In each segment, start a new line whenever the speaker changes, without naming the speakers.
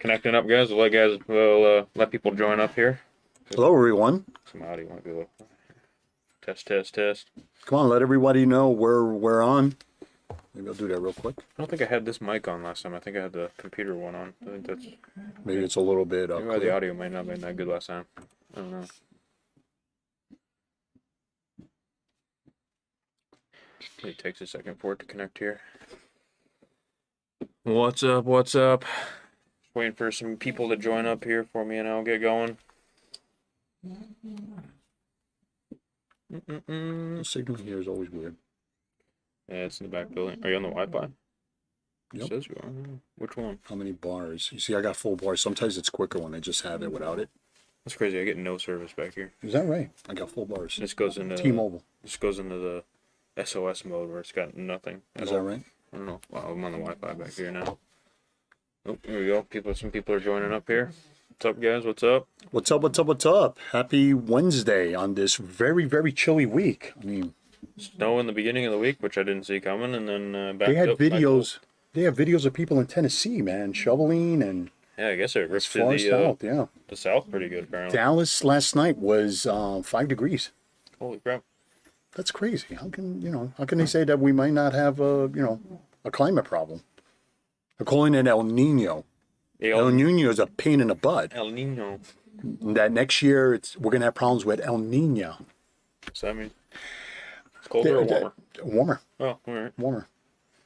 Connecting up, guys. Let people join up here.
Hello, everyone.
Some audio might be a little test.
Come on, let everybody know we're on. Maybe I'll do that real quick.
I don't think I had this mic on last time. I think I had the computer one on. I think that's
Maybe it's a little bit
maybe why the audio might not have been that good last time. I don't know. It takes a second for it to connect here. What's up? Just waiting for some people to join up here for me and I'll get going.
The signal here is always weird.
Yeah, it's in the back building. Are you on the Wi-Fi?
Yep.
It says you are. Which one?
How many bars? You see, I got full bars. Sometimes it's quicker when I just have it without it.
That's crazy. I get no service back here.
Is that right? I got full bars.
This goes into
T-Mobile.
This goes into the SOS mode where it's got nothing.
Is that right?
I don't know. Wow, I'm on the Wi-Fi back here now. Oh, here we go. Some people are joining up here. What's up, guys? What's up?
What's up? Happy Wednesday on this very, very chilly week. I mean,
Snow in the beginning of the week, which I didn't see coming, and then back
they had videos. They have videos of people in Tennessee, man, shoveling and
yeah, I guess it ripped to
far south. Yeah,
the south pretty good apparently.
Dallas last night was 5 degrees.
Holy crap!
That's crazy. How can they say that we might not have a climate problem? They're calling it El Nino. El Nino is a pain in the butt.
El Nino.
That next year we're gonna have problems with El Nino.
What's that mean? It's colder or warmer?
Warmer.
Oh, all right.
Warmer.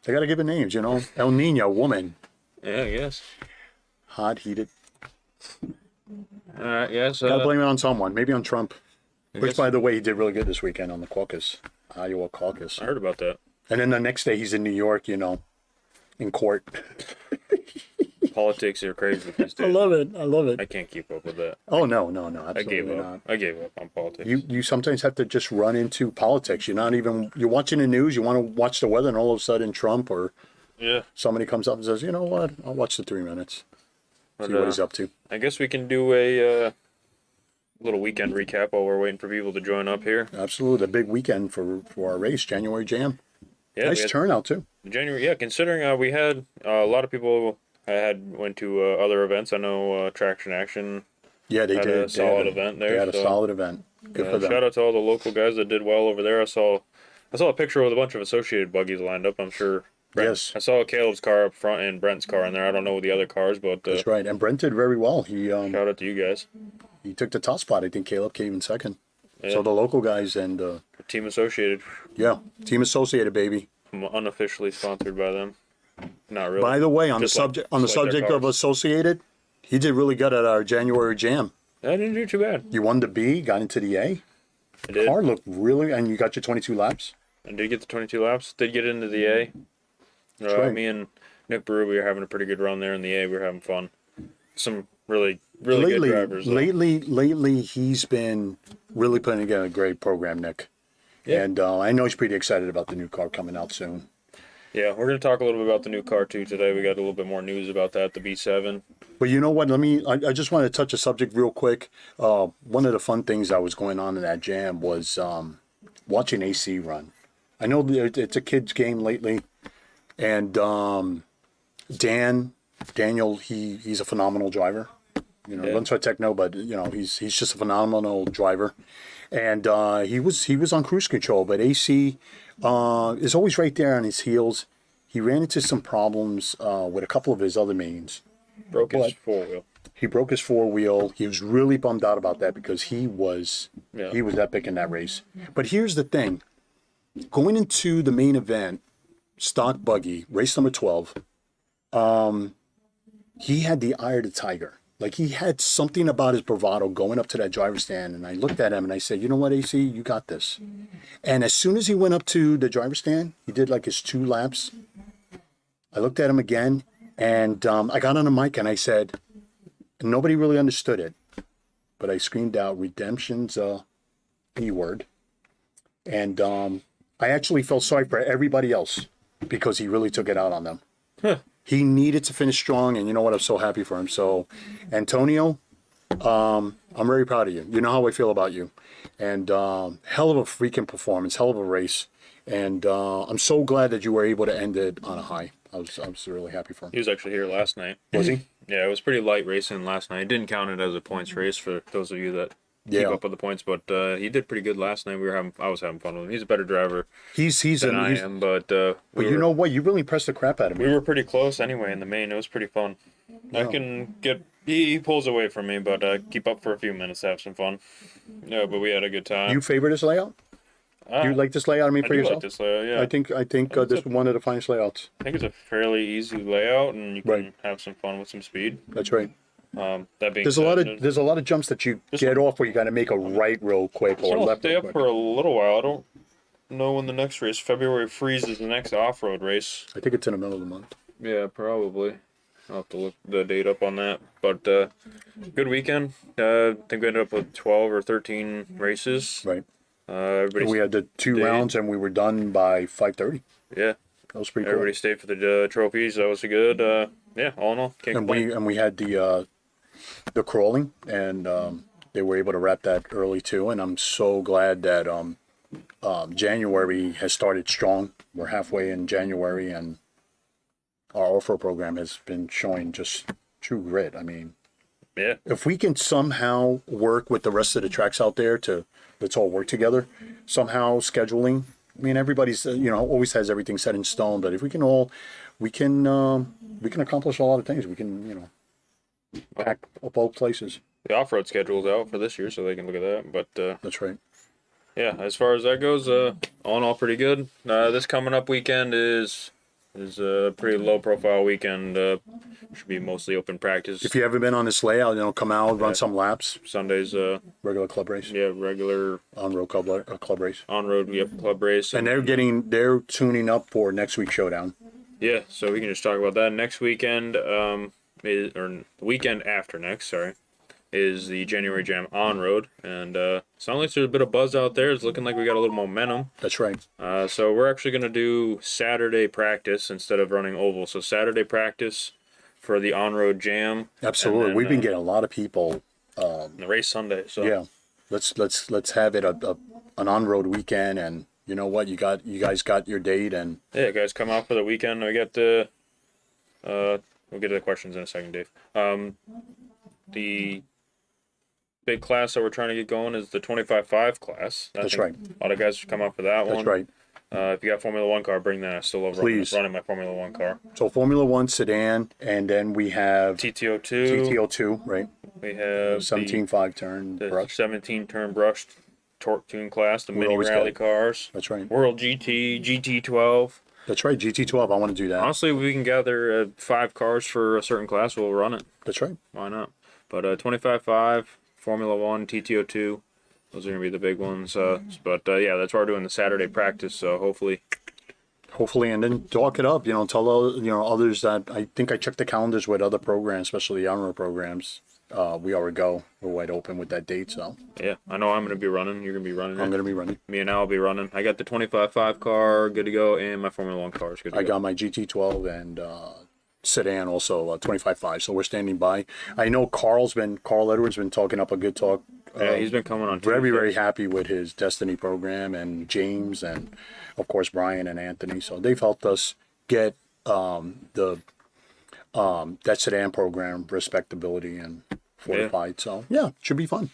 They gotta give it names, El Nino, woman.
Yeah, I guess.
Hot, heated.
All right, yes.
Gotta blame it on someone. Maybe on Trump. Which, by the way, he did really good this weekend on the Iowa caucus.
I heard about that.
And then the next day he's in New York, in court.
Politics are crazy these days.
I love it.
I can't keep up with that.
Oh, no, absolutely not.
I gave up on politics.
You sometimes have to just run into politics. You're watching the news, you want to watch the weather, and all of a sudden Trump or somebody comes up and says, you know what, I'll watch the 3 minutes. See what he's up to.
I guess we can do a little weekend recap while we're waiting for people to join up here.
Absolutely. A big weekend for our race, January Jam.
Yeah,
nice turnout, too.
January, yeah, considering we had a lot of people went to other events. I know Traction Action
they
had
did.
a solid event there.
They had a solid event. Good for them.
Shout out to all the local guys that did well over there. I saw a picture with a bunch of associated buggies lined up. I'm sure.
Yes.
I saw Caleb's car up front and Brent's car in there. I don't know the other cars, but
that's right. And Brent did very well.
Shout out to you guys.
He took the top spot. I think Caleb came in second. Yeah. So the local guys and
Team Associated.
Yeah, Team Associated, baby.
I'm unofficially sponsored by them. Not really.
By the way, on the subject of Associated, he did really good at our January Jam.
I didn't do too bad.
You won the B, got into the A.
I did.
Car looked really, and you got your 22 laps.
I did get the 22 laps. Did get into the A.
That's right.
Me and Nick Brew, we were having a pretty good run there in the A. We were having fun. Some really good drivers.
Lately, he's been really putting together a great program, Nick. Yeah. And I know he's pretty excited about the new car coming out soon.
Yeah, we're going to talk a little bit about the new car, too, today. We got a little bit more news about that, the B7.
But you know what? I just want to touch a subject real quick. One of the fun things that was going on in that jam was watching AC run. I know it's a kid's game lately. And Daniel, he's a phenomenal driver. Runs for Techno, but he's just a phenomenal driver. And he was on cruise control, but AC is always right there on his heels. He ran into some problems with a couple of his other mains.
Broke his four-wheel.
He broke his four-wheel. He was really bummed out about that because he was epic in that race. But here's the thing. Going into the main event, stock buggy, race number 12, he had the eye of the tiger. Like, he had something about his bravado going up to that driver's stand, and I looked at him and I said, you know what, AC, you got this. And as soon as he went up to the driver's stand, he did like his 2 laps. I looked at him again, and I got on the mic and I said, nobody really understood it, but I screamed out, redemption's a E-word. And I actually felt sorry for everybody else because he really took it out on them. Huh. He needed to finish strong, and you know what? I'm so happy for him. So, Antonio, I'm very proud of you. You know how I feel about you. And hell of a freaking performance, hell of a race. And I'm so glad that you were able to end it on a high. I was really happy for him.
He was actually here last night.
Was he?
Yeah, it was pretty light racing last night. I didn't count it as a points race for those of you that keep
Yeah.
up with the points, but he did pretty good last night. I was having fun with him. He's a better driver
He's
than I
he's
am, but
you know what? You really impressed the crap out of me.
we were pretty close anyway in the main. It was pretty fun. I
Yeah.
can get he pulls away from me, but keep up for a few minutes, have some fun. Yeah, but we had a good time.
You favor this layout? Do you like this layout? I mean,
I
for
do
yourself?
like this layout. Yeah,
I think this is one of the finest layouts.
I think it's a fairly easy layout, and you can
Right.
have some fun with some speed.
That's right.
That being
There's
said,
there's a lot of jumps that you
This
get off where you got to make a right real quick or
I'll
left
stay
real
up
quick.
for a little while. I don't know when the next race. February Freeze is the next off-road race.
I think it's in the middle of the month.
Yeah, probably. I'll have to look the date up on that. But good weekend. I think we ended up with 12 or 13 races.
Right.
Everybody,
We had the two
stayed.
rounds and we were done by 5:30.
Yeah,
That was pretty cool.
everybody stayed for the trophies. That was a good. Yeah, all in all, can't
And
complain.
we had the crawling, and they were able to wrap that early too. And I'm so glad that January has started strong. We're halfway in January, and our off-road program has been showing just true grit. I mean,
Yeah,
if we can somehow work with the rest of the tracks out there to let's all work together, somehow scheduling. I mean, everybody's always has everything set in stone, but if we can all, we can accomplish a lot of things. We can pack up both places.
the off-road schedule's out for this year, so they can look at that. But
That's right.
yeah, as far as that goes, all in all, pretty good. This coming up weekend is a pretty low-profile weekend. Should be mostly open practice.
If you haven't been on this layout, come out, run some laps,
Sundays,
regular club race,
yeah, regular
on-road club race.
on-road, we have club race.
And they're tuning up for next week's showdown.
Yeah, so we can just talk about that. Next weekend, or the weekend after next, sorry, is the January Jam on-road. And sounds like there's a bit of buzz out there. It's looking like we got a little momentum.
That's right.
So we're actually going to do Saturday practice instead of running oval. So Saturday practice for the on-road jam.
Absolutely.
And then,
We've been getting a lot of people.
the race Sunday. So
Yeah, let's have it an on-road weekend, and you know what, you guys got your date, and
yeah, guys, come out for the weekend. We got we'll get to the questions in a second, Dave. The big class that we're trying to get going is the 25.5 class. I
That's
think
right.
A lot of guys should come out for that one.
that's right.
If you got Formula One car, bring that. I still love
Please.
running my Formula One car.
So Formula One sedan, and then we have
TTO2.
TTO2, right?
We have
17.5 turn
the
brush.
17 turn brushed torque tune class, the mini
always
rally
got-
cars,
That's right.
World GT, GT12.
That's right. GT12. I want to do that.
Honestly, if we can gather 5 cars for a certain class, we'll run it.
That's right.
Why not? But 25.5, Formula One, TTO2, those are gonna be the big ones. But yeah, that's why we're doing the Saturday practice. So hopefully,
Hopefully, and then talk it up. Tell others that I think I checked the calendars with other programs, especially the on-road programs. We already go. We're wide open with that date, so
yeah, I know I'm gonna be running. You're gonna be running.
I'm
it.
gonna be running.
Me and Al will be running. I got the 25.5 car good to go, and my Formula One car is good to
I
go.
got my GT12 and sedan also 25.5. So we're standing by. I know Carl Edwards been talking up a good talk.
Yeah, he's been coming on.
Very,
Tuesdays.
very happy with his Destiny program, and James, and of course Brian and Anthony. So they've helped us get that sedan program respectability and fortified. So yeah, should be fun.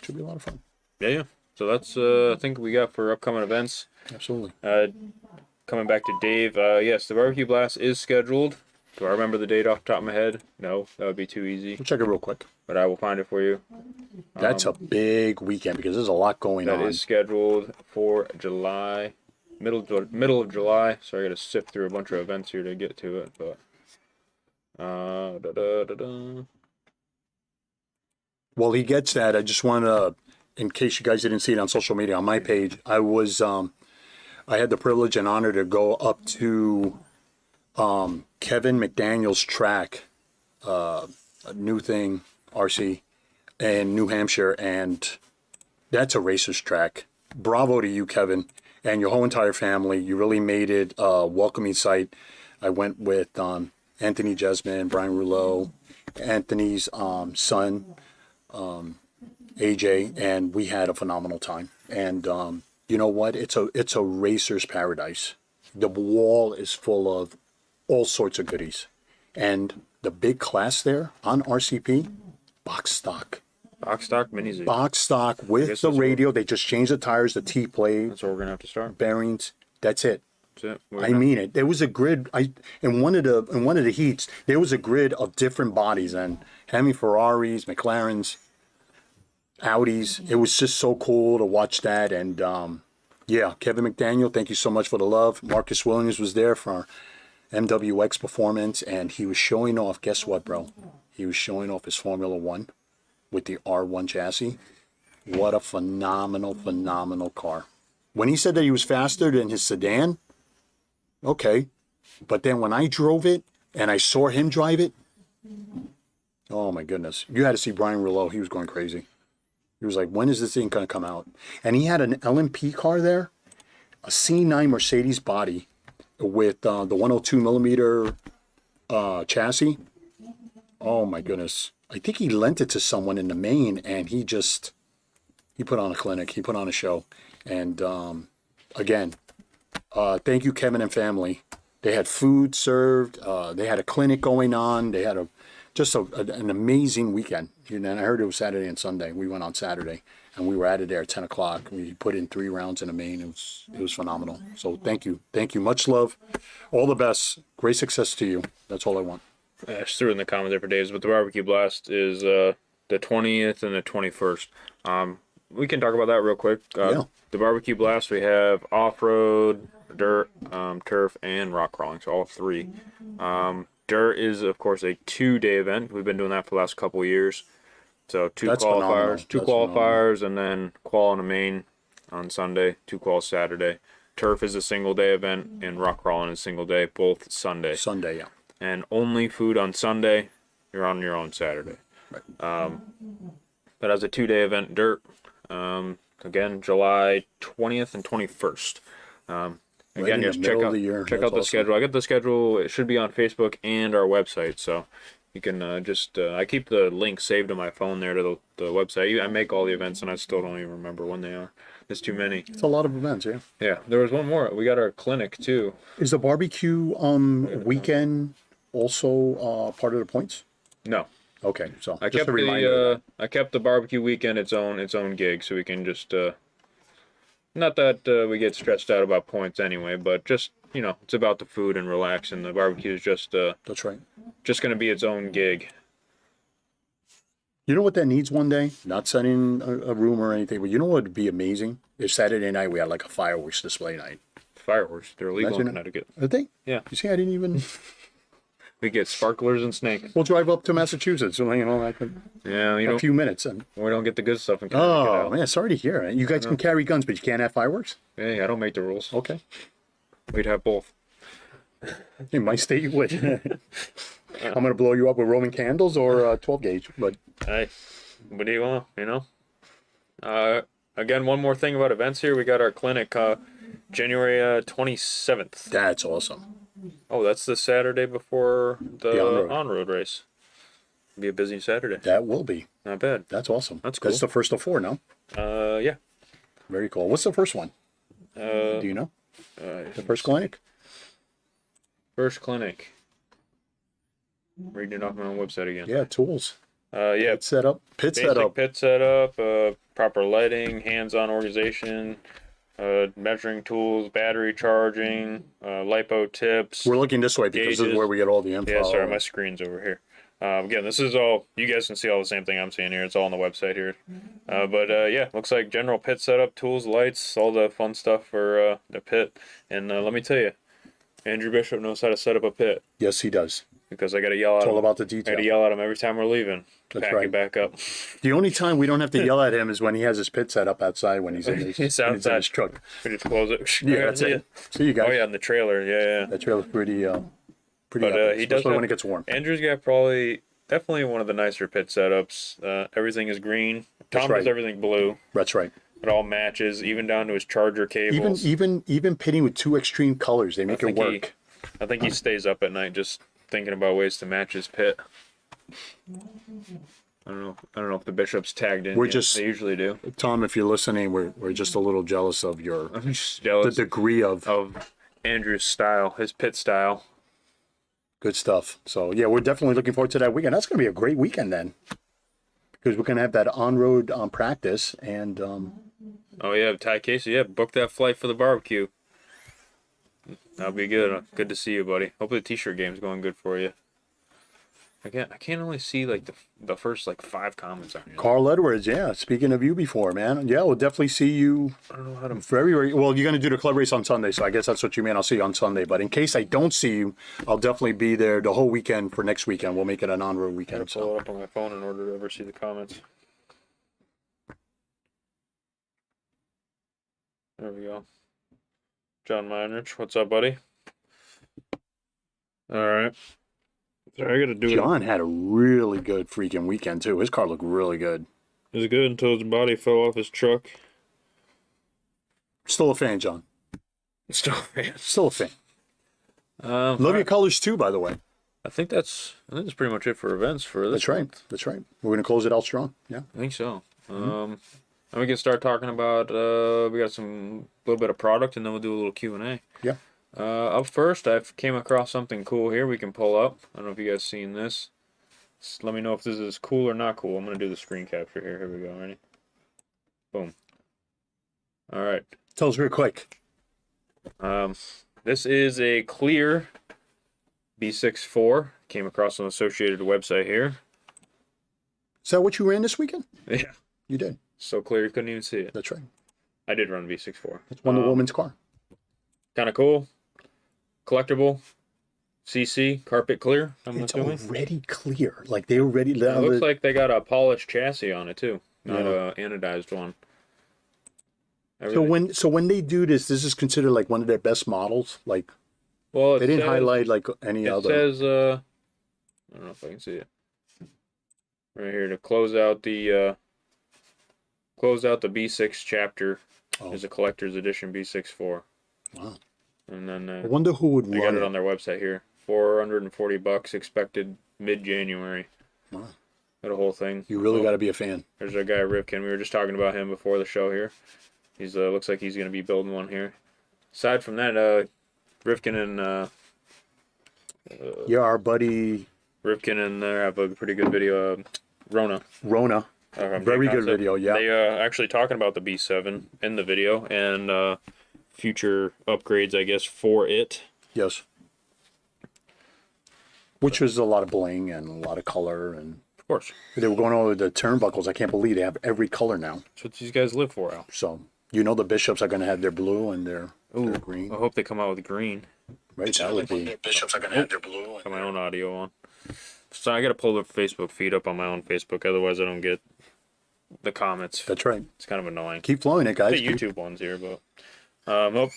Should be a lot of fun.
Yeah. So that's I think we got for upcoming events.
Absolutely.
Coming back to Dave, yes, the barbecue blast is scheduled. Do I remember the date off the top of my head? No, that would be too easy.
We'll check it real quick.
But I will find it for you.
That's a big weekend because there's a lot going
That
on.
is scheduled for July, middle of July. So I got to sift through a bunch of events here to get to it. But
Well, he gets that. I just want to, in case you guys didn't see it on social media, on my page, I had the privilege and honor to go up to Kevin McDaniel's track, a new thing, RC, in New Hampshire, and that's a racer's track. Bravo to you, Kevin, and your whole entire family. You really made it a welcoming sight. I went with Anthony Jesman, Brian Rouleau, Anthony's son, AJ, and we had a phenomenal time. And you know what? It's a racer's paradise. The wall is full of all sorts of goodies, and the big class there on RCP, box stock.
Box stock mini Z.
Box stock with the radio. They just changed the tires, the T-plate,
That's where we're gonna have to start.
bearings. That's it.
That's it.
I mean it. There was a grid. In one of the heats, there was a grid of different bodies and Hemi Ferraris, McLarens, Audis. It was just so cool to watch that. And yeah, Kevin McDaniel, thank you so much for the love. Marcus Williams was there for our MWX performance, and he was showing off. Guess what, bro? He was showing off his Formula One with the R1 chassis. What a phenomenal, phenomenal car. When he said that he was faster than his sedan, okay. But then when I drove it and I saw him drive it, oh my goodness. You had to see Brian Rouleau. He was going crazy. He was like, when is this thing going to come out? And he had an LMP car there, a C9 Mercedes body with the 102 millimeter chassis. Oh my goodness. I think he lent it to someone in the main, and he put on a clinic. He put on a show. And again, thank you, Kevin and family. They had food served. They had a clinic going on. They had an amazing weekend. And I heard it was Saturday and Sunday. We went on Saturday, and we were at it there at 10 o'clock. We put in 3 rounds in the main. It was phenomenal. So thank you. Thank you. Much love. All the best. Great success to you. That's all I want.
I just threw it in the comments there for days, but the barbecue blast is the 20th and the 21st. We can talk about that real quick.
Yeah.
The barbecue blast, we have off-road, dirt, turf, and rock crawling, so all 3. Dirt is, of course, a 2-day event. We've been doing that for the last couple of years. So
That's phenomenal.
two qualifiers, and then qual on a main on Sunday, 2 quals Saturday. Turf is a single-day event, and rock crawling is single day, both Sunday.
Sunday, yeah.
And only food on Sunday. You're on your own Saturday.
Right.
But as a 2-day event, dirt. Again, July 20th and 21st. Again, just check out the schedule. I got the schedule. It should be on Facebook and our website. So you can I keep the link saved on my phone there to the website. I make all the events, and I still don't even remember when they are. There's too many.
It's a lot of events, yeah.
Yeah, there was one more. We got our clinic, too.
Is the barbecue weekend also part of the points?
No.
Okay, so
I
just
kept
a reminder.
I kept the barbecue weekend its own gig, so we can just not that we get stressed out about points anyway, but just it's about the food and relax, and the barbecue is just
That's right.
just going to be its own gig.
You know what that needs one day? Not setting a room or anything, but you know what would be amazing? If Saturday night we had like a fireworks display night.
Fireworks, they're illegal
Imagine
in Connecticut.
Are they?
Yeah.
You see, I didn't even.
We get sparklers and snakes.
We'll drive up to Massachusetts, like
Yeah,
a few minutes, and
we don't get the good stuff in Connecticut.
oh man, sorry to hear it. You guys can carry guns, but you can't have fireworks.
Hey, I don't make the rules.
Okay,
We'd have both.
in my state you would. I'm gonna blow you up with Roman candles or 12 gauge, but
Hey, what do you want? Again, one more thing about events here. We got our clinic January 27th.
that's awesome.
Oh, that's the Saturday before the
on-road.
on-road race. Be a busy Saturday.
That will be.
Not bad.
That's awesome.
That's cool.
That's the first of 4, no?
Yeah.
Very cool. What's the first one? Do you know? The first clinic?
First clinic. Reading it off my own website again.
Yeah, tools.
Yeah.
Pit setup.
Basic pit setup, proper lighting, hands-on organization, measuring tools, battery charging, lipo tips.
We're looking this way because this is where we get all the info.
Yeah, sorry, my screen's over here. Again, this is all, you guys can see all the same thing I'm seeing here. It's all on the website here. But yeah, looks like general pit setup, tools, lights, all the fun stuff for the pit. And let me tell you, Andrew Bishop knows how to set up a pit.
Yes, he does.
Because I got to yell at
It's
him.
all about the
I
detail.
got to yell at him every time we're leaving.
That's
Pack
right.
it back up.
The only time we don't have to yell at him is when he has his pit set up outside when he's in his,
He's
when he's in
outside.
his truck.
We just close it.
Yeah, that's it. See you guys.
Oh yeah, in the trailer. Yeah, yeah.
That trailer's pretty
But
epic,
he does
especially when
have-
it gets warm.
Andrew's got definitely one of the nicer pit setups. Everything is green. Tom
That's right.
does everything blue.
That's right.
It all matches, even down to his charger cables.
Even pitting with 2 extreme colors, they make it work.
I think he stays up at night just thinking about ways to match his pit. I don't know if the Bishop's tagged in.
We're
yet.
just-
They usually do.
Tom, if you're listening, we're just a little jealous of your
I'm just
the
jealous
degree of
of Andrew's style, his pit style.
Good stuff. So yeah, we're definitely looking forward to that weekend. That's going to be a great weekend then, because we're going to have that on-road practice and
Oh yeah, Ty Casey, yeah, book that flight for the barbecue. That'll be good. Good to see you, buddy. Hopefully the t-shirt game's going good for you. I can't only see like the first like 5 comments on here.
Carl Edwards. Yeah, speaking of you before, man. Yeah, we'll definitely see you.
I don't know how to.
Very well. You're going to do the club race on Sunday, so I guess that's what you mean. I'll see you on Sunday. But in case I don't see you, I'll definitely be there the whole weekend for next weekend. We'll make it an on-road
I
weekend.
gotta pull it up on my phone in order to ever see the comments. There we go. John Meinrich, what's up, buddy? All right. Sorry, I gotta do it.
John had a really good freaking weekend too. His car looked really good.
It was good until his body fell off his truck.
Still a fan, John.
Still, man.
Still a fan. Love
all
your colors too, by the way.
I think that's pretty much it for events for this.
That's right.
month.
That's right. We're gonna close it out strong. Yeah.
I think so. And we can start talking about. We got some little bit of product, and then we'll do a little Q&A.
Yeah.
Up first, I came across something cool here. We can pull up. I don't know if you guys seen this. Just let me know if this is cool or not cool. I'm gonna do the screen capture here. Here we go. Ready? Boom. All right.
Tell us real quick.
This is a clear B64. Came across an associated website here.
Is that what you ran this weekend?
Yeah.
You did.
So clear you couldn't even see it.
That's right.
I did run a B64.
That's Wonder Woman's car.
Kind of cool. Collectible. CC. Carpet clear, I'm
It's
assuming.
already clear. Like they already.
It looks like they got a polished chassis on it too. Not a anodized one.
So when they do this is considered like one of their best models. Like,
well,
they didn't highlight like any
it
other.
It says, I don't know if I can see it. Right here to close out the B6 chapter is a collector's edition B64.
Wow.
And then
I wonder who would
they
run
got it on their website here. $440 expected mid-January.
Wow.
Got a whole thing.
You really got to be a fan.
There's our guy Rivkin. We were just talking about him before the show here. He's looks like he's gonna be building one here. Aside from that, Rivkin and
Yeah, our buddy
Rivkin and there have a pretty good video. Rona.
Very good video. Yeah.
They actually talking about the B7 in the video and future upgrades, I guess, for it.
Yes. Which was a lot of bling and a lot of color, and
Of course.
they were going over the turnbuckles. I can't believe they have every color now.
That's what these guys live for, Al.
So the bishops are going to have their blue and their green.
I hope they come out with green.
Right. That would be. Bishops are going to have their blue.
Got my own audio on. So I gotta pull the Facebook feed up on my own Facebook, otherwise I don't get the comments.
That's right.
It's kind of annoying.
Keep flowing it, guys.
The YouTube ones here, but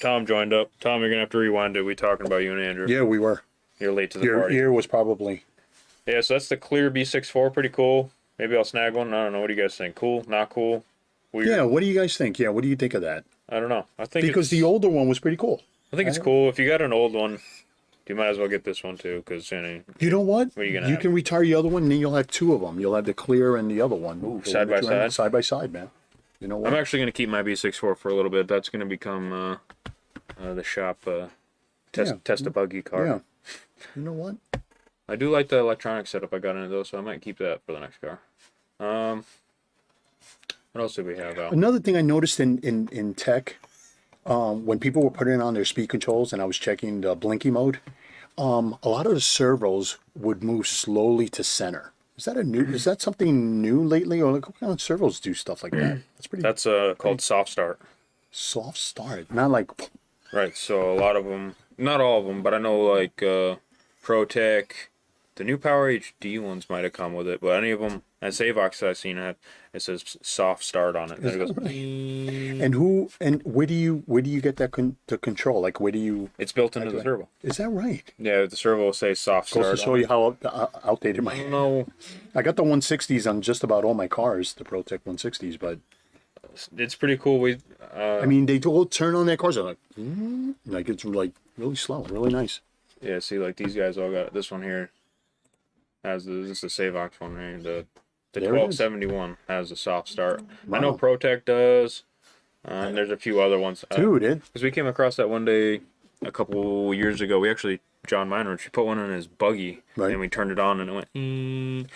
Tom joined up. Tom, you're gonna have to rewind it. We talking about you and Andrew.
Yeah, we were.
You're late to the
Your
party.
ear was probably.
Yeah, so that's the clear B64. Pretty cool. Maybe I'll snag one. I don't know. What do you guys think? Cool? Not cool? Weird?
Yeah. What do you guys think? Yeah. What do you think of that?
I don't know. I think
Because the older one was pretty cool.
I think it's cool. If you got an old one, you might as well get this one too. Because
you know what?
What are you gonna
You
have?
can retire the other one, and then you'll have two of them. You'll have the clear and the other one.
Ooh,
The
side
one
by
that you ran
side?
Side by side, man. You know what?
I'm actually gonna keep my B64 for a little bit. That's gonna become the shop test a buggy car.
Yeah. You know what?
I do like the electronic setup I got in it though, so I might keep that for the next car. What else do we have out?
Another thing I noticed in tech, when people were putting on their speed controls and I was checking the blinky mode, a lot of the servos would move slowly to center. Is that something new lately, or like what kind of servos do stuff like that? That's pretty.
That's called soft start.
Soft start, not like.
Right, so a lot of them, not all of them, but I know like ProTech, the new Power HD ones might have come with it, but any of them, at Savox I've seen it says soft start on it. And it goes,
And where do you get that the control? Like where do you?
It's built into the servo.
Is that right?
Yeah, the servo will say soft start.
Goes to show you how outdated my.
No,
I got the 160s on just about all my cars, the ProTech 160s, but
it's pretty cool.
I mean, they all turn on their cars. They're like it's like really slow, really nice.
Yeah, see, like these guys all got this one here. This is the Savox one right? The
There it is.
1271 has a soft start.
Wow.
I know ProTech does. And there's a few other ones.
Dude,
Because we came across that one day a couple years ago. We actually John Miner. She put one in his buggy,
Right.
and we turned it on, and it went.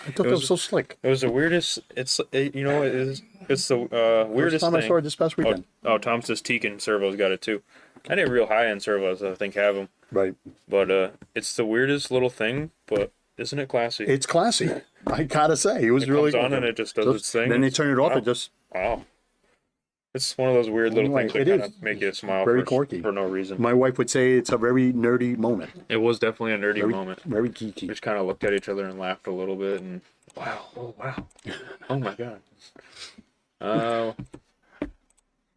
I thought that was so slick.
It was the weirdest. It's the
First
weirdest
time I
thing.
saw it this past weekend.
Tom says Tekin servos got it too. I didn't real high end servos I think have them,
Right.
but it's the weirdest little thing. But isn't it classy?
It's classy. I gotta say, it was
It
really
comes on
good.
and it just does its thing.
Then they turn it off.
Wow.
It just
Wow. It's one of those weird little things that
It
kind
is.
of make you smile
Very
for
quirky.
no reason.
my wife would say it's a very nerdy moment.
It was definitely a nerdy
Very,
moment.
very
We
geeky.
just kind of looked at each other and laughed a little bit, and wow, oh wow, oh my god.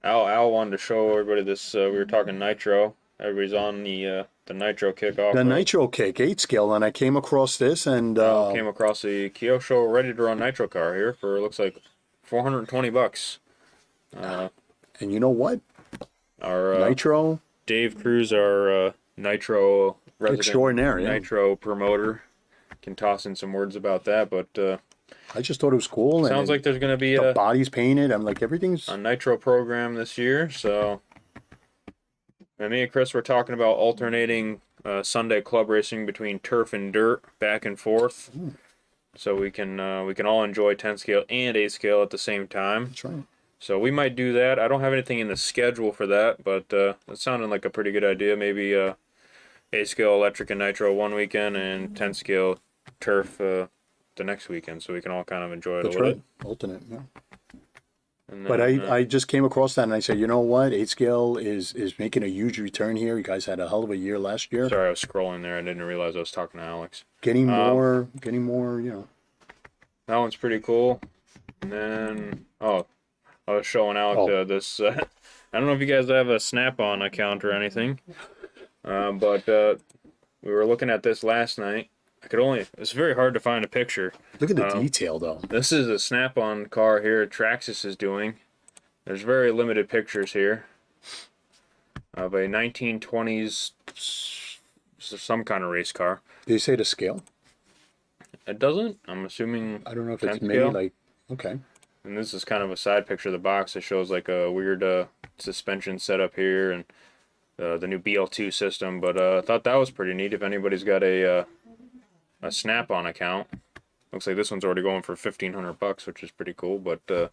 Al wanted to show everybody this. We were talking nitro. Everybody's on the nitro kickoff.
The Nitro Kick 8 scale, and I came across this, and
Came across the Kyosho ready to run nitro car here for it looks like $420.
and you know what?
Our
Nitro
Dave Cruz, our nitro resident
extraordinary. Yeah.
nitro promoter, can toss in some words about that. But
I just thought it was cool.
sounds like there's going to be
the
a
body's painted. I'm like, everything's
a nitro program this year. So, and me and Chris were talking about alternating Sunday club racing between turf and dirt, back and forth, so we can all enjoy 10 scale and 8 scale at the same time.
That's right.
So we might do that. I don't have anything in the schedule for that, but it sounded like a pretty good idea. Maybe 8 scale electric and nitro one weekend and 10 scale turf the next weekend, so we can all kind of enjoy it
That's
a little
right. Alternate. Yeah.
bit.
But I just came across that, and I said, you know what? 8 scale is making a huge return here. You guys had a hell of a year last year.
Sorry, I was scrolling there. I didn't realize I was talking to Alex.
Getting more. You know.
That one's pretty cool. And then, I was showing Alex this. I don't know if you guys have a Snap-on account or anything, but we were looking at this last night. It's very hard to find a picture.
Look at the detail, though.
This is a Snap-on car here Traxxas is doing. There's very limited pictures here of a 1920s some kind of race car.
Did you say the scale?
It doesn't. I'm assuming.
I don't know if
10
it's maybe
scale.
like, okay.
And this is kind of a side picture of the box. It shows like a weird suspension setup here and the new BL2 system. But I thought that was pretty neat. If anybody's got a Snap-on account, looks like this one's already going for $1,500, which is pretty cool. But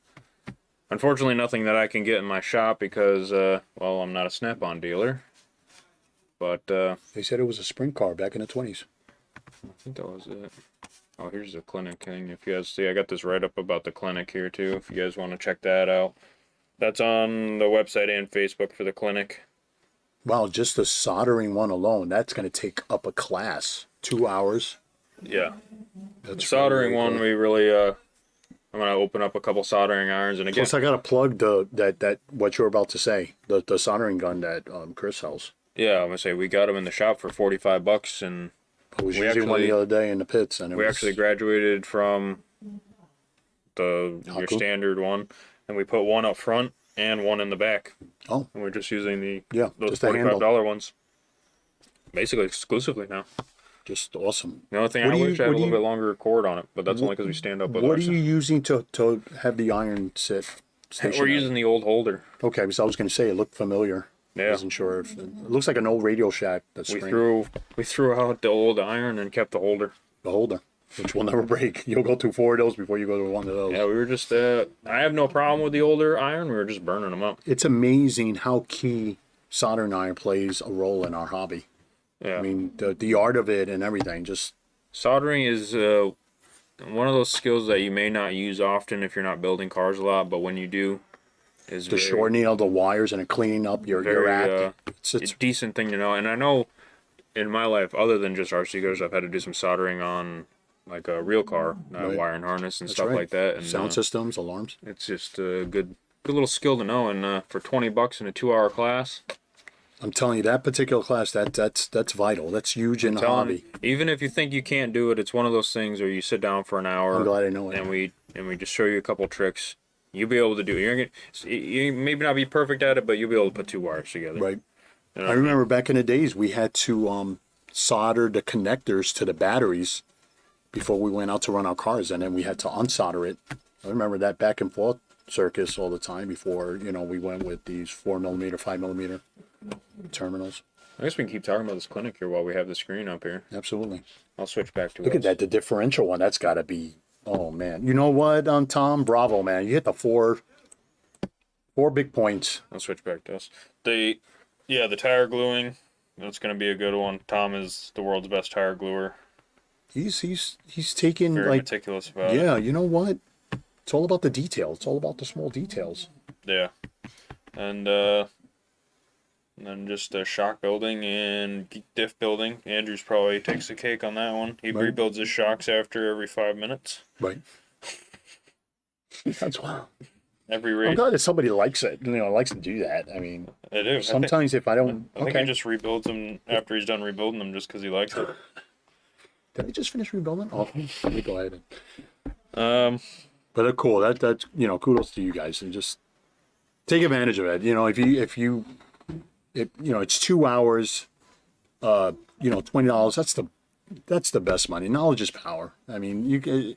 unfortunately, nothing that I can get in my shop because I'm not a Snap-on dealer. But
They said it was a sprint car back in the 20s.
I think that was it. Oh, here's the clinic thing. If you guys see, I got this write-up about the clinic here, too, if you guys want to check that out. That's on the website and Facebook for the clinic.
Wow, just the soldering one alone, that's going to take up a class. 2 hours.
Yeah.
That's
Soldering
really
one,
cool.
we really, I'm going to open up a couple soldering irons. And again,
Plus, I got to plug that what you're about to say, the soldering gun that Chris sells.
yeah, I'm going to say we got them in the shop for $45, and
I was
We
using one
actually-
the other day in the pits, and it
we
was,
actually graduated from your
Haku?
standard one, and we put one up front and one in the back.
Oh.
And we're just using
Yeah,
those
just a handle.
$45 ones. Basically exclusively now.
Just awesome.
The only thing
What
I
do you-
wish I had a
what do
little
you-
bit longer cord on it, but that's only because we stand up with
What are
ours.
you using to have the iron sit?
We're
stationary?
using the old holder.
Okay, because I was going to say it looked familiar. I
Yeah.
wasn't sure if it looks like an old Radio Shack. That's
We threw out the old iron and kept the holder.
the holder, which will never break. You'll go through 4 of those before you go to one of those.
Yeah, we were just I have no problem with the older iron. We were just burning them up.
It's amazing how key soldering iron plays a role in our hobby.
Yeah.
I mean, the art of it and everything. Just
Soldering is one of those skills that you may not use often if you're not building cars a lot, but when you do, is
the shortening of the wires and cleaning up your act.
It's a decent thing to know. And I know in my life, other than just RC cars, I've had to do some soldering on like a real car,
Right.
wire and harness and
That's
stuff
right.
like that. And
Sound systems, alarms.
it's just a good little skill to know. And for $20 in a 2-hour class,
I'm telling you, that particular class, that's vital. That's huge in the hobby.
even if you think you can't do it, it's one of those things where you sit down for an hour.
I'm glad I know it.
And we just show you a couple tricks. You'll be able to do it. You maybe not be perfect at it, but you'll be able to put 2 wires together.
Right.
You know?
I remember back in the days, we had to solder the connectors to the batteries before we went out to run our cars, and then we had to unsolder it. I remember that back and forth circus all the time before, we went with these 4mm, 5mm terminals.
I guess we can keep talking about this clinic here while we have the screen up here.
Absolutely.
I'll switch back to
Look at that, the differential one. That's got to be. Oh man, you know what, Tom? Bravo, man. You hit the four big points.
I'll switch back to us. The tire gluing. That's going to be a good one. Tom is the world's best tire gluer.
He's taking
Very
like
meticulous about it.
Yeah, you know what? It's all about the details. It's all about the small details.
Yeah, and then just the shock building and diff building. Andrews probably takes the cake on that one. He rebuilds his shocks after every 5 minutes.
Right. That's wow.
Every race.
I'm glad that somebody likes it. Likes to do that. I mean,
I do.
Sometimes if I don't,
I think he just rebuilds them after he's done rebuilding them, just because he likes it.
Did I just finish rebuilding? Oh, let me go ahead.
But
they're cool. That's kudos to you guys, and just take advantage of it. If it's 2 hours, $20. That's the best money. Knowledge is power. I mean,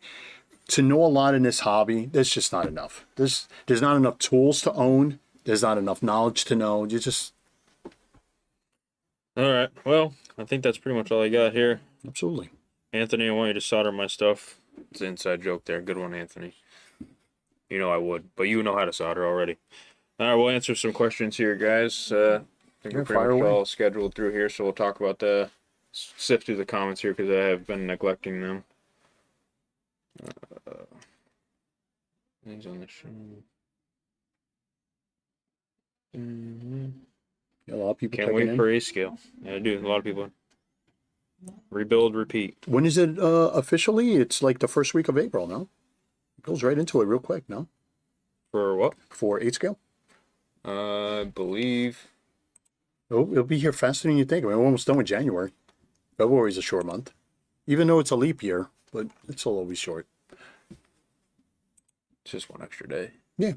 to know a lot in this hobby, there's just not enough. There's not enough tools to own. There's not enough knowledge to know. You just.
All right. Well, I think that's pretty much all I got here.
Absolutely.
Anthony, I want you to solder my stuff. It's an inside joke there. Good one, Anthony. You know I would, but you know how to solder already. All right, we'll answer some questions here, guys. I think we're pretty much all scheduled through here, so we'll talk about sift through the comments here because I have been neglecting them. Things on the show.
A lot of people
can't wait for A scale. Yeah, I do. A lot of people. Rebuild, repeat.
When is it officially? It's like the first week of April, no? It goes right into it real quick, no?
For what?
For 8 scale?
I believe.
Oh, it'll be here faster than you think. I mean, we're almost done with January. February's a short month. Even though it's a leap year, but it's still always short.
It's just one extra day.
Yeah.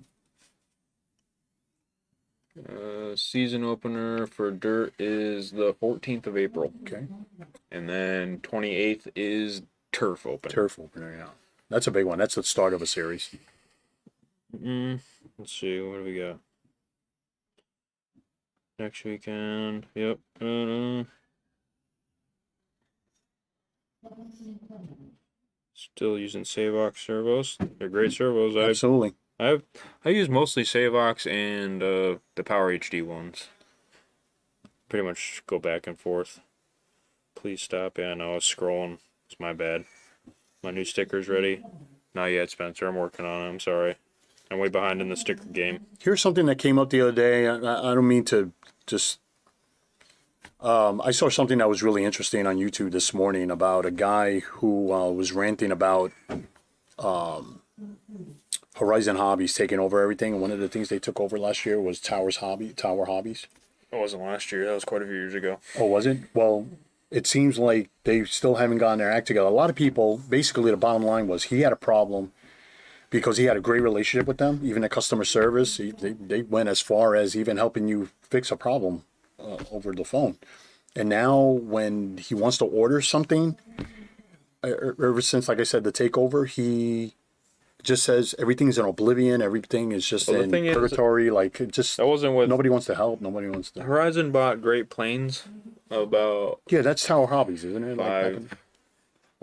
Season opener for dirt is the 14th of April.
Okay.
And then 28th is turf opener.
Turf opener, yeah. That's a big one. That's the start of a series.
Let's see. What do we got? Next weekend. Yep. Still using Savox servos. They're great servos.
Absolutely.
I use mostly Savox and the Power HD ones. Pretty much go back and forth. Please stop. Yeah, I know I was scrolling. It's my bad. My new sticker's ready. Not yet, Spencer. I'm working on it. I'm sorry. I'm way behind in the sticker game.
Here's something that came up the other day. I don't mean to just... I saw something that was really interesting on YouTube this morning about a guy who was ranting about Horizon Hobbies taking over everything. And one of the things they took over last year was Tower Hobbies.
It wasn't last year. That was quite a few years ago.
Oh, was it? Well, it seems like they still haven't gotten their act together. A lot of people, basically the bottom line was he had a problem because he had a great relationship with them. Even the customer service, they went as far as even helping you fix a problem over the phone. And now when he wants to order something, ever since, like I said, the takeover, he just says everything's in oblivion. Everything is just in purgatory. Like, it just,
that wasn't what
nobody wants to help. Nobody wants to.
Horizon bought Great Plains about...
Yeah, that's Tower Hobbies, isn't it?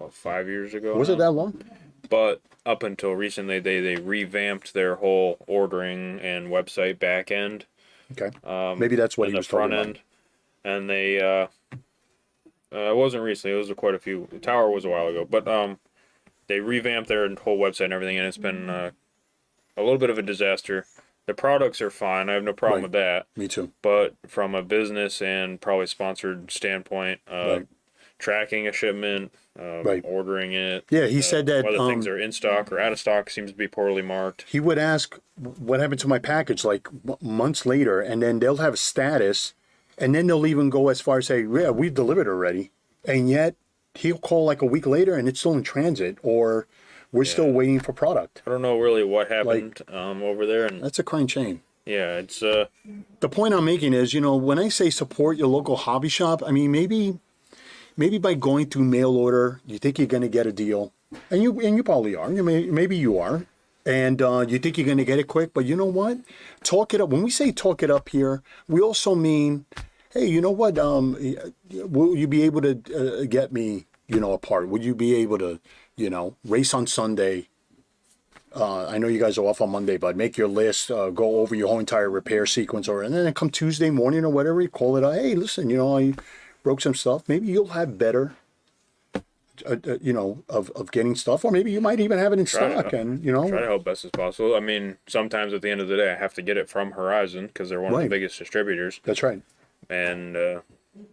5 years ago.
Was it that long?
But up until recently, they revamped their whole ordering and website back end.
Okay. Maybe that's what he was
front end. And they, it wasn't recently, it was quite a few. The Tower was a while ago, but they revamped their whole website and everything, and it's been a little bit of a disaster. The products are fine. I have no problem with that.
Me too.
But from a business and probably sponsored standpoint, tracking a shipment, ordering it.
Yeah, he said that
whether things are in stock or out of stock seems to be poorly marked.
He would ask, what happened to my package, like months later, and then they'll have a status, and then they'll even go as far as say, yeah, we've delivered already. And yet he'll call like a week later and it's still in transit, or we're still waiting for product.
I don't know really what happened over there. And
that's a crying shame.
Yeah, it's...
The point I'm making is, when I say support your local hobby shop, I mean, maybe by going through mail order, you think you're going to get a deal. And you probably are. Maybe you are. And you think you're going to get it quick. But you know what? Talk it up. When we say talk it up here, we also mean hey, you know what? Will you be able to get me, a part? Would you be able to, race on Sunday? I know you guys are off on Monday, but make your list, go over your whole entire repair sequence, and then come Tuesday morning or whatever, you call it. Hey, listen, I broke some stuff. Maybe you'll have better, of getting stuff, or maybe you might even have it in stock, and
try to help best as possible. I mean, sometimes at the end of the day, I have to get it from Horizon because they're one of the
Right.
biggest distributors,
That's right.
and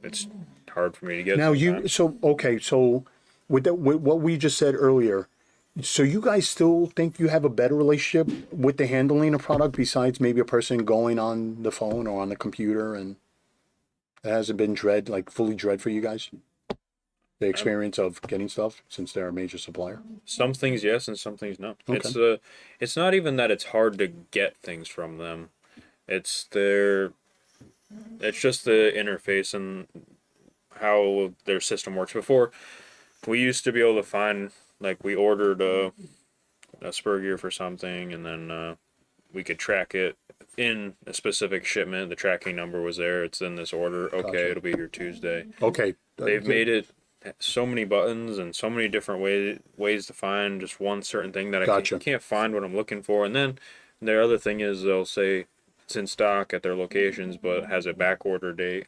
it's hard for me to get.
Now
sometimes.
so with what we just said earlier, so you guys still think you have a better relationship with the handling of product besides maybe a person going on the phone or on the computer, and it hasn't been fully dread for you guys? The experience of getting stuff since they're a major supplier.
Some things yes, and some things no.
Okay.
It's not even that it's hard to get things from them. It's it's just the interface and how their system works. Before, we used to be able to find, like, we ordered a spur gear for something, and then we could track it in a specific shipment. The tracking number was there. It's in this order. Okay,
Gotcha.
it'll be here Tuesday.
Okay.
They've made it so many buttons and so many different ways to find just one certain thing that
Gotcha.
I can't find what I'm looking for. And then their other thing is they'll say it's in stock at their locations, but has a back order date.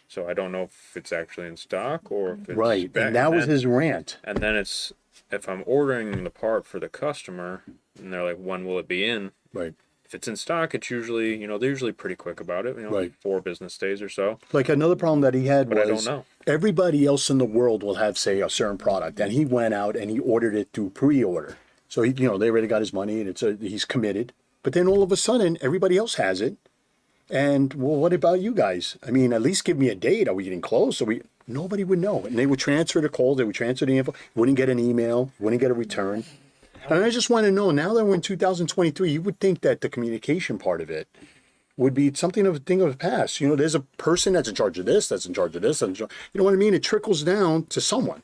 So I don't know if it's actually in stock or if it's
Right.
back.
And that was
then,
his rant.
and then it's if I'm ordering the part for the customer and they're like, when will it be in?
Right.
If it's in stock, it's usually, they're usually pretty quick about it,
Right.
4 business days or so.
Like another problem that he had
But I don't
was
know.
everybody else in the world will have, say, a certain product, and he went out and he ordered it through pre-order. So they already got his money, and he's committed. But then all of a sudden, everybody else has it. And well, what about you guys? I mean, at least give me a date. Are we getting close? Nobody would know. And they would transfer the calls, they would transfer the info, wouldn't get an email, wouldn't get a return. And I just want to know, now that we're in 2023, you would think that the communication part of it would be something of a thing of the past. There's a person that's in charge of this, that's in charge of this. You know what I mean? It trickles down to someone.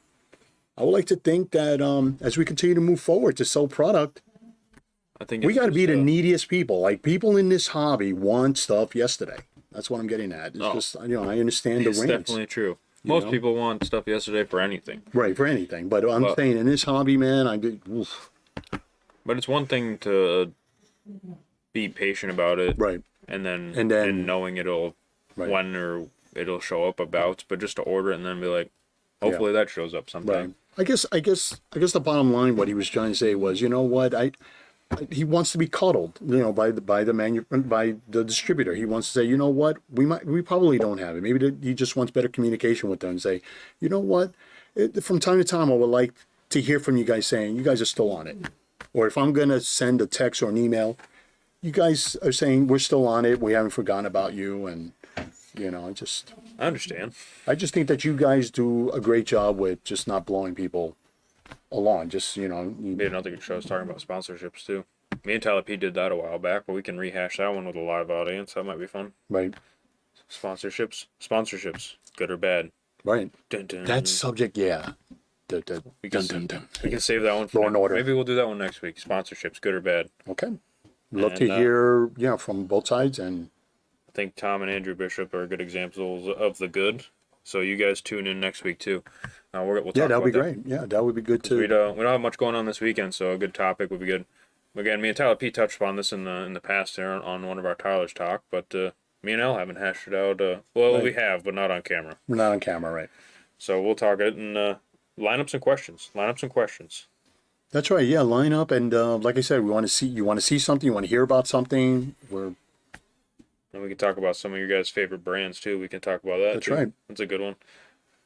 I would like to think that as we continue to move forward to sell product,
I think
we
it's
got to be
just,
the neediest people. Like, people in this hobby want stuff yesterday. That's what I'm getting at. It's just, I understand the
It's
rants.
definitely true. Most
know?
people want stuff yesterday for anything.
Right, for anything. But I'm saying in this hobby, man, oof.
But it's one thing to be patient about it,
Right.
and then
And
knowing it'll
Right.
when or it'll show up about, but just to order it and then be like, hopefully that shows up sometime.
Right. I guess the bottom line, what he was trying to say was, you know what, he wants to be cuddled, by the distributor. He wants to say, you know what, we probably don't have it. Maybe he just wants better communication with them and say, you know what, from time to time, I would like to hear from you guys saying you guys are still on it. Or if I'm gonna send a text or an email, you guys are saying we're still on it. We haven't forgotten about you, and
I understand.
I just think that you guys do a great job with just not blowing people along. Just
Be another good show is talking about sponsorships too. Me and Tyler P did that a while back, but we can rehash that one with a live audience. That might be fun.
right,
Sponsorships, good or bad.
right.
Dun, dun.
That subject, yeah.
We can save that one for
Law and Order.
Maybe we'll do that one next week. Sponsorships, good or bad.
Okay. Love to
And,
hear, from both sides, and
I think Tom and Andrew Bishop are good examples of the good. So you guys tune in next week too. We'll talk
yeah, that would be
about
great. Yeah, that would be good
We
too.
don't have much going on this weekend, so a good topic would be good. Again, me and Tyler P touched upon this in the past there on one of our Tyler's talk, but me and Al haven't hashed it out.
Right.
We have, but not on camera.
We're not on camera, right?
So we'll talk it and line up some questions.
That's right. Yeah, line up, and like I said, you want to see something, you want to hear about something.
And we can talk about some of your guys' favorite brands too. We can talk about that.
That's
too.
right.
That's a good one.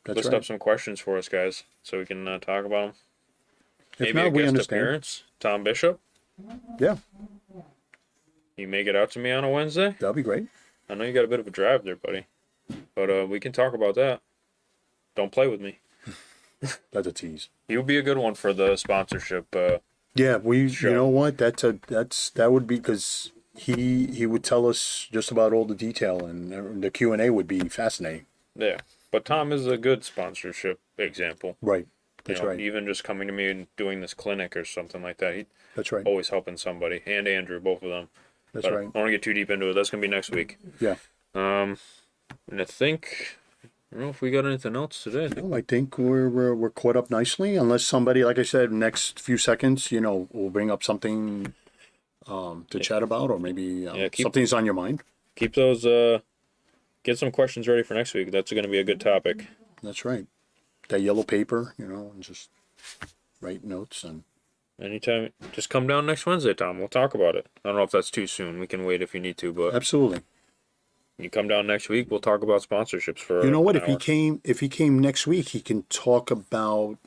That's
List
right.
up some questions for us, guys, so we can talk about them.
If
Maybe
not,
a
we
guest
understand.
appearance. Tom Bishop.
Yeah,
You make it out to me on a Wednesday.
that'll be great.
I know you got a bit of a drive there, buddy, but we can talk about that. Don't play with me.
That's a tease.
He would be a good one for the sponsorship.
Yeah,
Sure.
you know what? That would be, because he would tell us just about all the detail, and the Q&A would be fascinating.
Yeah, but Tom is a good sponsorship example.
Right. That's right.
Even just coming to me and doing this clinic or something like that. He's
That's right.
always helping somebody. And Andrew, both of them.
That's
But
right.
I don't want to get too deep into it. That's going to be next week.
Yeah.
And I think, I don't know if we got anything else today.
No, I think we're caught up nicely. Unless somebody, like I said, next few seconds, will bring up something to chat about, or maybe something's on your mind.
Keep those, get some questions ready for next week. That's going to be a good topic.
That's right. That yellow paper, and just write notes. And
Anytime, just come down next Wednesday, Tom. We'll talk about it. I don't know if that's too soon. We can wait if you need to, but
absolutely.
you come down next week. We'll talk about sponsorships for.
You know what?
an hour.
If he came next week, he can talk about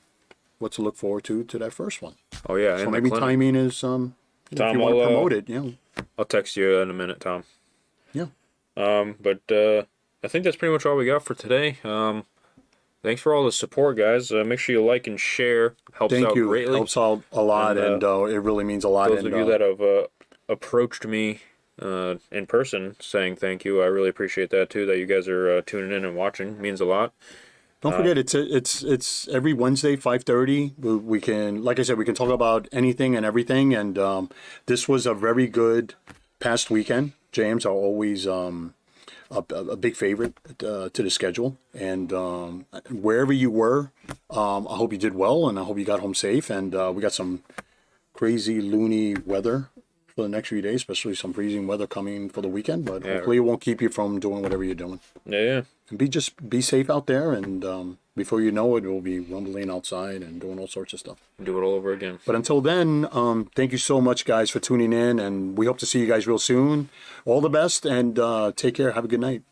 what to look forward to that first one.
Oh yeah,
So maybe timing is if you want to promote it,
I'll text you in a minute, Tom.
Yeah.
But I think that's pretty much all we got for today. Thanks for all the support, guys. Make sure you like and share. Helps
Thank
out
you.
greatly.
Helps out a lot, and it really means a lot.
Those of you that have approached me in person saying thank you, I really appreciate that too. That you guys are tuning in and watching it means a lot.
Don't forget, it's every Wednesday, 5:30. We can, like I said, we can talk about anything and everything. And this was a very good past weekend. Jams are always a big favorite to the schedule. And wherever you were, I hope you did well, and I hope you got home safe. And we got some crazy loony weather for the next few days, especially some freezing weather coming for the weekend. But hopefully it won't keep you from doing whatever you're doing.
Yeah.
And be safe out there, and before you know it, we'll be rumbling outside and doing all sorts of stuff.
Do it all over again.
But until then, thank you so much, guys, for tuning in, and we hope to see you guys real soon. All the best, and take care. Have a good night.